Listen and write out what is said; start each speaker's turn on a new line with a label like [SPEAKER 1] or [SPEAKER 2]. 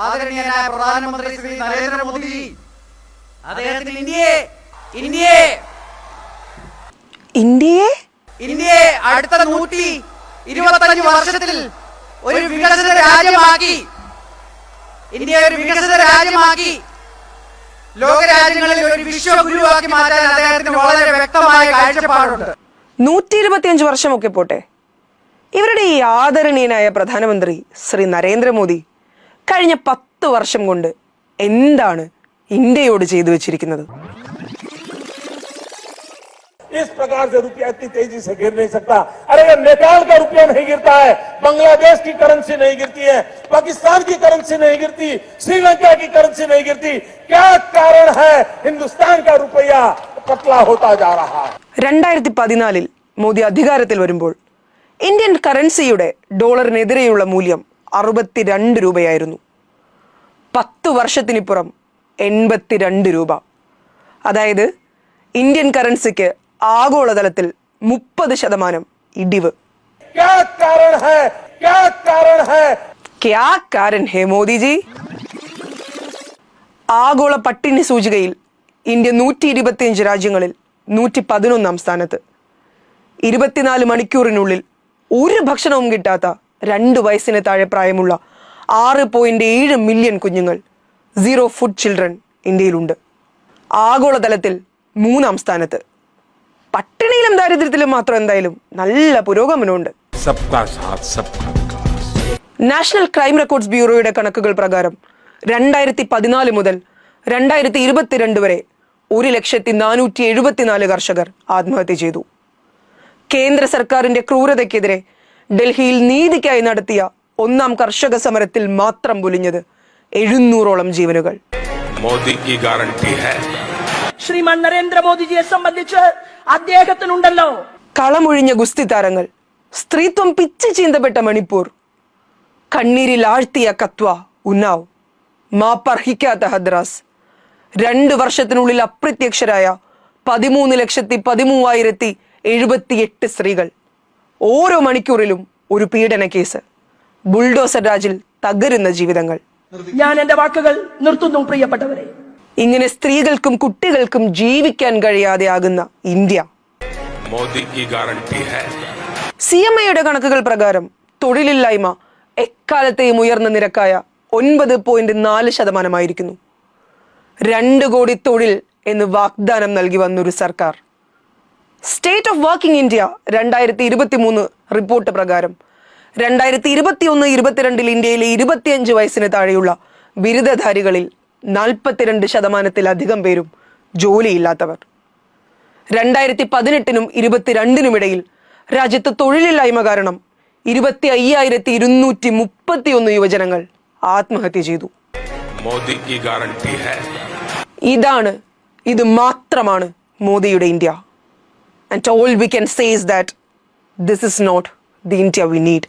[SPEAKER 1] ആദരണീയനായ പ്രധാനമന്ത്രി ശ്രീ നരേന്ദ്രമോദി അദ്ദേഹത്തിന് ഇന്ത്യയെ അടുത്ത 125 വർഷത്തിൽ ഒരു വികസിത രാജ്യമാക്കി, ഇന്ത്യയെ ഒരു വികസിത രാജ്യമാക്കി ലോകരാജ്യങ്ങളിൽ ഒരു വിശ്വഗുരുവാക്കി മാറ്റാൻ അദ്ദേഹത്തിന് വളരെ വ്യക്തമായ കാഴ്ചപ്പാടുണ്ട്.
[SPEAKER 2] 125 വർഷമൊക്കെ പോട്ടെ, ഇവരുടെ ഈ ആദരണീയനായ പ്രധാനമന്ത്രി ശ്രീ നരേന്ദ്രമോദി കഴിഞ്ഞ 10 വർഷം കൊണ്ട് എന്താണ് ഇന്ത്യയോട് ചെയ്തു വെച്ചിരിക്കുന്നത്?
[SPEAKER 3] इस प्रकार से रुपया इतनी तेजी से गिर नहीं सकता। अरे नेपाल का रुपया नहीं गिरता है, बांग्लादेश की करेंसी नहीं गिरती है, पाकिस्तान की करेंसी नहीं गिरती, श्रीलंका की करेंसी नहीं गिरती। क्या कारण है हिंदुस्तान का रुपया पतला होता जा रहा है?
[SPEAKER 2] 2014 മോദി അധികാരത്തിൽ വരുമ്പോൾ ഇന്ത്യൻ കറൻസിയുടെ ഡോളറിനെതിരെയുള്ള മൂല്യം 62 രൂപയായിരുന്നു. 10 വർഷത്തിനിപ്പുറം 82 രൂപ. അതായത് ഇന്ത്യൻ കറൻസിക്ക് ആഗോളതലത്തിൽ 30% ഇടിവ്. ക്യാ കാരൺ ഹേ മോദിജി? ആഗോള പട്ടിണി സൂചികയിൽ ഇന്ത്യ 125 രാജ്യങ്ങളിൽ 111 സ്ഥാനത്ത്. 24 മണിക്കൂറിനുള്ളിൽ ഒരു ഭക്ഷണവും കിട്ടാത്ത 2 വയസ്സിന് താഴെ പ്രായമുള്ള 6.7 മില്യൺ കുഞ്ഞുങ്ങൾ, 0 ഫുഡ് ചിൽഡ്രൻ ഇന്ത്യയിലുണ്ട്. ആഗോളതലത്തിൽ 3-ാം സ്ഥാനത്ത്. പട്ടിണിയിലും ദാരിദ്ര്യത്തിലും മാത്രം എന്തായാലും നല്ല പുരോഗമനമുണ്ട്. നാഷണൽ ക്രൈം റെക്കോർഡ്സ് ബ്യൂറോയുടെ കണക്കുകൾ പ്രകാരം 2014 മുതൽ 2022 വരെ 1,474,000 കർഷകർ ആത്മഹത്യ ചെയ്തു. കേന്ദ്ര സർക്കാരിന്റെ ക്രൂരതയ്ക്കെതിരെ ഡൽഹിയിൽ നീതിക്കായി നടത്തിയ 1-ാം കർഷക സമരത്തിൽ മാത്രം പൊലിഞ്ഞത് 700ഓളം ജീവനുകൾ.
[SPEAKER 4] ശ്രീമാൻ നരേന്ദ്രമോദിജിയെ സംബന്ധിച്ച് അദ്ദേഹത്തിനുണ്ടല്ലോ
[SPEAKER 2] കളമൊഴിഞ്ഞ ഗുസ്തി താരങ്ങൾ, സ്ത്രീത്വം പിച്ചു ചീന്തപ്പെട്ട മണിപ്പൂർ, കണ്ണീരിൽ ആഴ്ത്തിയ കത്വ, ഉന്നാവ്, മാപ്പർഹിക്കാത്ത ഹദ്രാസ്. 2 വർഷത്തിനുള്ളിൽ അപ്രത്യക്ഷരായ 13,13,078 സ്ത്രീകൾ. ഓരോ മണിക്കൂറിലും ഒരു പീഡന കേസ്. ബുൾഡോസർ രാജിൽ തകരുന്ന ജീവിതങ്ങൾ.
[SPEAKER 4] ഞാൻ എന്റെ വാക്കുകൾ നിർത്തുന്നു പ്രിയപ്പെട്ടവരെ.
[SPEAKER 2] ഇങ്ങനെ സ്ത്രീകൾക്കും കുട്ടികൾക്കും ജീവിക്കാൻ കഴിയാതെയാകുന്ന ഇന്ത്യ. CMIയുടെ കണക്കുകൾ പ്രകാരം തൊഴിലില്ലായ്മ എക്കാലത്തെയും ഉയർന്ന നിരക്കായ 9.4% 2 കോടി തൊഴിൽ എന്ന് വാഗ്ദാനം നൽകി വന്നൊരു സർക്കാർ. State of working India 2023 report പ്രകാരം 2021-22 ഇന്ത്യയിലെ 25 വയസ്സിന് താഴെയുള്ള ബിരുദധാരികളിൽ 42%-ലധികം പേരും ജോലിയില്ലാത്തവർ. 2018-നും 22-നും ഇടയിൽ രാജ്യത്ത് തൊഴിലില്ലായ്മ കാരണം 25,231 യുവജനങ്ങൾ ആത്മഹത്യ ചെയ്തു. ഇത് മാത്രമാണ് മോദിയുടെ India. And all we can say is that this is not the India we need.